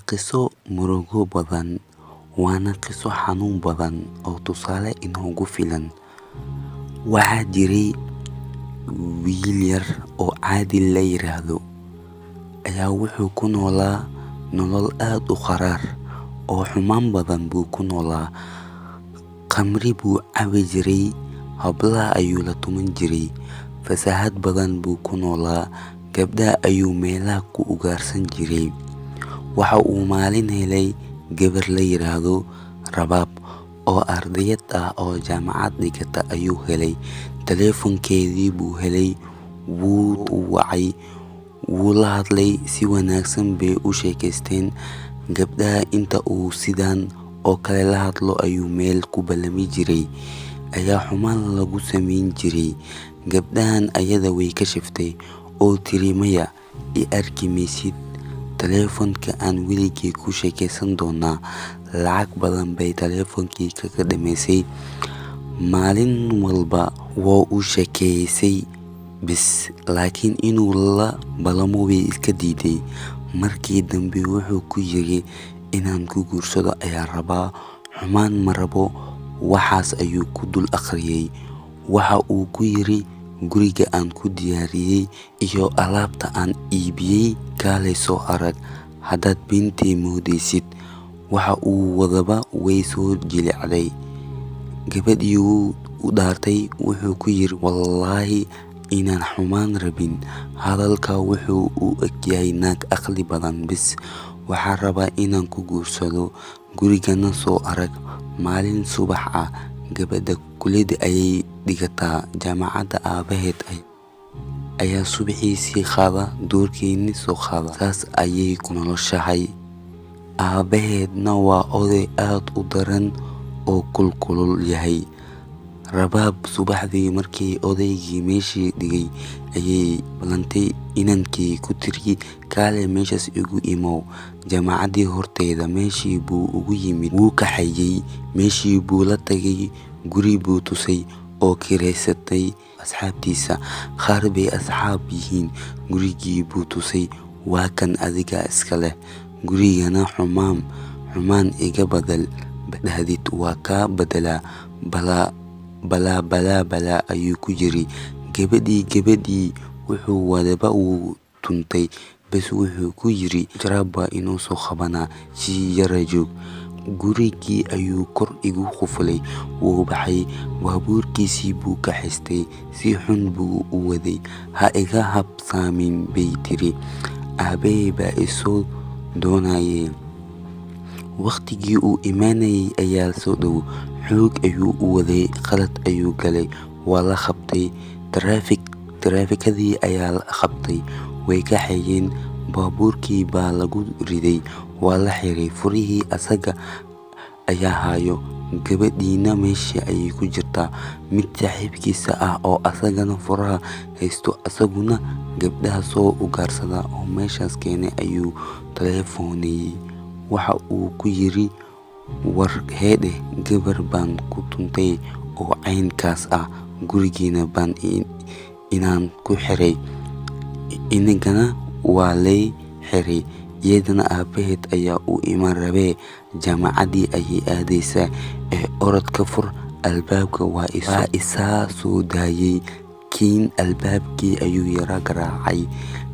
qiso murugo badan, waana qiso xanuun badan oo tusaale inoogu filan. Waxaa jiray wiil yar oo Caadil la yiraahdo ayaa wuxuu ku noolaa nolol aad u qaraar oo xumaan badan buu ku noolaa. Khamri buu cabi jiray, hablaha ayuu la tuman jiray, fasahaad badan buu ku noolaa, gabdhaha ayuu meelaha ku ugaarsan jiray. Waxa uu maalin helay gabar la yiraahdo Rabaab oo ardayad ah oo jaamacad dhigata ayuu helay. Taleefankeedii buu helay, wuu wacay, wuu la hadlay, si wanaagsan bay u sheekaysteen. Gabdhaha inta uu sidaan oo kale la hadlo ayuu meel ku ballami jiray, ayaa xumaan lagu samayn jiray. Gabdhahan ayada way ka shiftay oo tiri maya i arki maysid, taleefanka aan weligay ku sheekaysan doonaa. Lacag badan bay taleefankii kaga dhamaysay, maalin walba waa u sheekaysay bis, laakiin inuu la ballamo way iska diiday. Markii dambe wuxuu ku yiri inaan ku guursado ayaa rabaa, xumaan ma rabo. Waxaas ayuu ku dul akhriyay. Waxa uu ku yiri guriga aan ku diyaariyey iyo alaabta aan iibiyey kaalay soo arag, haddaad beentay moodaysid. Waxa uu wadaba way soo jilicday. Gabadhii wuu u dhaartay, wuxuu ku yiri wallaahi inaan xumaan rabin. Hadalka wuxuu u egyahay naag aqli badan bis. Waxaan rabaa inaan ku guursado, gurigana soo arag. Maalin subax ah, gabadha kulliyad ayay dhigataa jaamacadda. Aabaheed ayaa subaxii sii qaada, duurkeeni soo qaada. Saas ayay ku noloshahay. Aabaheedna waa oday aad u daran oo kulkulul yahay. Rabaab subaxdii markii odaygii meeshii dhigay ayay ballantay inankii ku tiri kaale meeshaas igu imow. Jaamacaddii horteeda meeshii buu ugu yimid, wuu kaxeeyey, meeshii buu la tagay, guri buu tusay oo kireysatay asxaabtiisa. Qaar bay asxaab yihiin. Gurigii buu tusay, waa kan adiga iska leh, gurigana xumaan iga badal dhahdid waa kaa badalaa. Balaa ayuu ku yiri. Gabadhii wuxuu wadaba uu tuntay, bas wuxuu ku yiri jaraab baa inoo soo qabanaa, si yara joog. Gurigii ayuu kor igu qufulay, wuu baxay, baabuurkiisii buu ka xistay, si xun buu u waday. Ha iga habsaamin bay tiri, aabahay baa isoo doonayay. Waqtigii uu imaanayay ayaa soo dhow. Xoog ayuu u waday, qalad ayuu galay, waa la qabtay. Taraafikadii ayaa la qabtay, way kaxeeyeen. Baabuurkii baa lagu riday, waa la xiray. Furihii asaga ayaa hayo, gabadhiina meeshii ayay ku jirtaa. Mid saaxiibkiisa ah oo asagana furaha haysto, asaguna gabdhaha soo ugaarsada oo meeshaas keenay ayuu taleefoonayay. Waxa uu ku yiri war heedhe, gabar baan ku tuntay oo caynkaas ah, gurigiina baan inaan ku xiray, inagana waa lay xiray. Iyadana aabaheed ayaa u iman rabee, jaamacaddii ayay aadaysaa. Orodka fur albaabka, waa isaa soo daayay. Kiin albaabkii ayuu yara garaacay.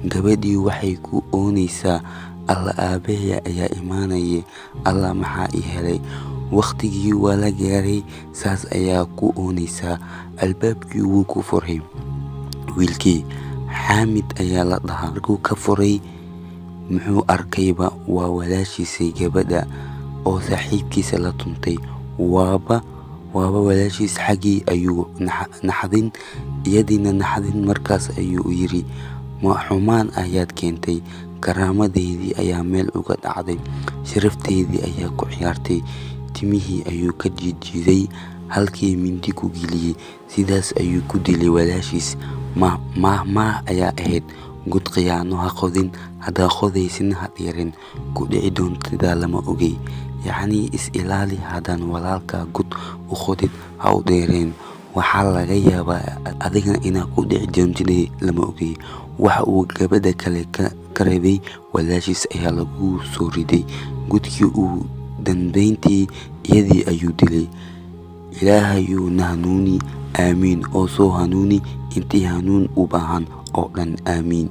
Gabadhii waxay ku oonaysaa, alla aabahay ayaa imaanaya, alla maxaa i helay. Waqtigii waa la gaaray, saas ayaa ku oonaysaa. Albaabkii wuu ku furay. Wiilkii Xaamid ayaa la dhahaa. Markuu ka furay, muxuu arkayba waa walaashiisay gabadha oo saaxiibkiisa la tuntay. waaba walaashiis. Xaggii ayuu naxdin, iyadiina naxdin. Markaas ayuu yiri ma xumaan ayaad keentay, karaamadeydii ayaa meel uga dhacday, sharafteydii ayaa ku ciyaartay. Timihii ayuu ka jiiday, halkii mindi ku geliyey. Sidaas ayuu ku dilay walaashiis. Mahmaah ayaa ahayd, god khiyaano ha qodin, haddaa qodaysina ha dheerin, ku dhici doontada lama ogey. Yacni is ilaali, haddaan walaalkaa god u qodid ha u dheereen. waxaa laga yaabaa adigana inaad ku dhici doontid lama ogeyn. Waxa uu gabadha kale ka reebay walaashiis ayaa lagu soo riday godkii. Ugu dambeyntii iyadii ayuu dilay. Ilaahayou na hanuuni, aamiin. oo soo hanuuni intii hanuun u baahan oo dhan, aamiin.